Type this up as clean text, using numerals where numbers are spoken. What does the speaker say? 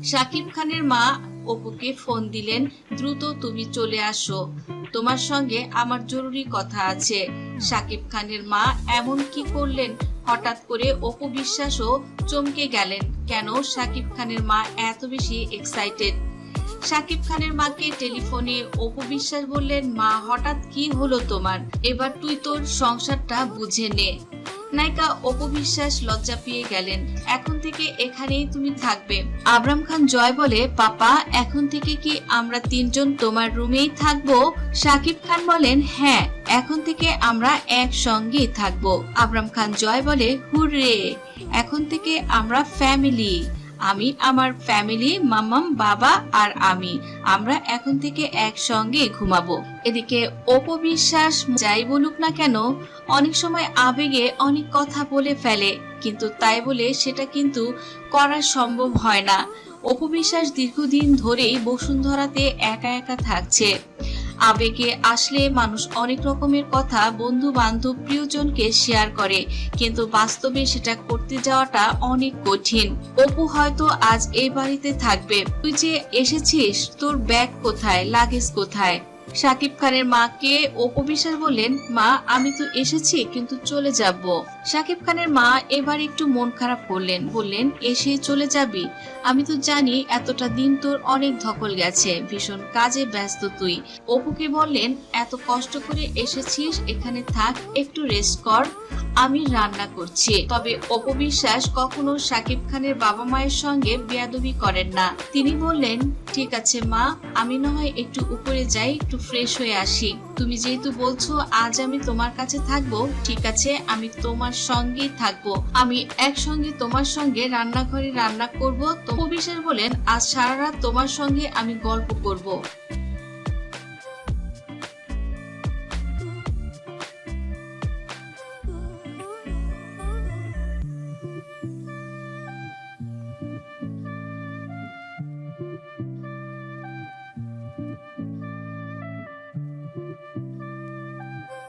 শাকিব খানের মা অপুকে ফোন দিলেন, দ্রুত তুমি চলে আসো, তোমার সঙ্গে আমার জরুরি কথা আছে। শাকিব খানের মা এমন কি করলেন, হঠাৎ করে অপু বিশ্বাসও চমকে গেলেন। কেন শাকিব খানের মা এত বেশি এক্সাইটেড? শাকিব খানের মাকে টেলিফোনে অপু বিশ্বাস বললেন, মা হঠাৎ কি হলো তোমার, এবার তুই তোর সংসারটা বুঝে নে। নায়িকা অপু বিশ্বাস লজ্জা পেয়ে গেলেন। এখন থেকে এখানেই তুমি থাকবে। আবরাম খান জয় বলে, পাপা এখন থেকে কি আমরা তিনজন তোমার রুমেই থাকবো? শাকিব খান বলেন, হ্যাঁ এখন থেকে আমরা একসঙ্গেই থাকবো। আবরাম খান জয় বলে, হুররে, এখন থেকে আমরা ফ্যামিলি। আমি আমার ফ্যামিলি, মাম্মাম, বাবা আর আমরা এখন থেকে একসঙ্গে ঘুমাবো। এদিকে অপু বিশ্বাস যাই বলুক না কেন, অনেক সময় আবেগে অনেক কথা বলে ফেলে, কিন্তু তাই বলে সেটা কিন্তু করা সম্ভব হয় না। অপু বিশ্বাস দীর্ঘদিন ধরেই বসুন্ধরাতে একা একা থাকছে। আবেগে আসলে মানুষ অনেক রকমের কথা বন্ধু বান্ধব প্রিয়জনকে শেয়ার করে, কিন্তু বাস্তবে সেটা করতে যাওয়াটা অনেক কঠিন। অপু হয়তো আজ এই বাড়িতে থাকবে, তুই যে এসেছিস তোর ব্যাগ কোথায়, লাগেজ কোথায়? শাকিব খানের মাকে অপু বিশ্বাস বললেন, মা আমি তো এসেছি কিন্তু চলে যাব। শাকিব খানের মা এবার একটু মন খারাপ করলেন, বললেন, এসে চলে যাবি? আমি তো জানি এতটা দিন তোর অনেক ধকল গেছে, ভীষণ কাজে ব্যস্ত তুই। অপুকে বললেন, এত কষ্ট করে এসেছিস, এখানে থাক, একটু রেস্ট কর, আমি রান্না করছি। তবে অপু বিশ্বাস কখনো শাকিব খানের বাবা মায়ের সঙ্গে বেয়াদবি করেন না। তিনি বললেন, ঠিক আছে মা, আমি না হয় একটু উপরে যাই, একটু ফ্রেশ হয়ে আসি। তুমি যেহেতু বলছো আজ আমি তোমার কাছে থাকবো, ঠিক আছে আমি তোমার সঙ্গেই থাকবো। আমি একসঙ্গে তোমার সঙ্গে রান্নাঘরে রান্না করব। তো অপু বিশ্বাস বলেন, আজ সারা রাত তোমার সঙ্গে আমি গল্প করব।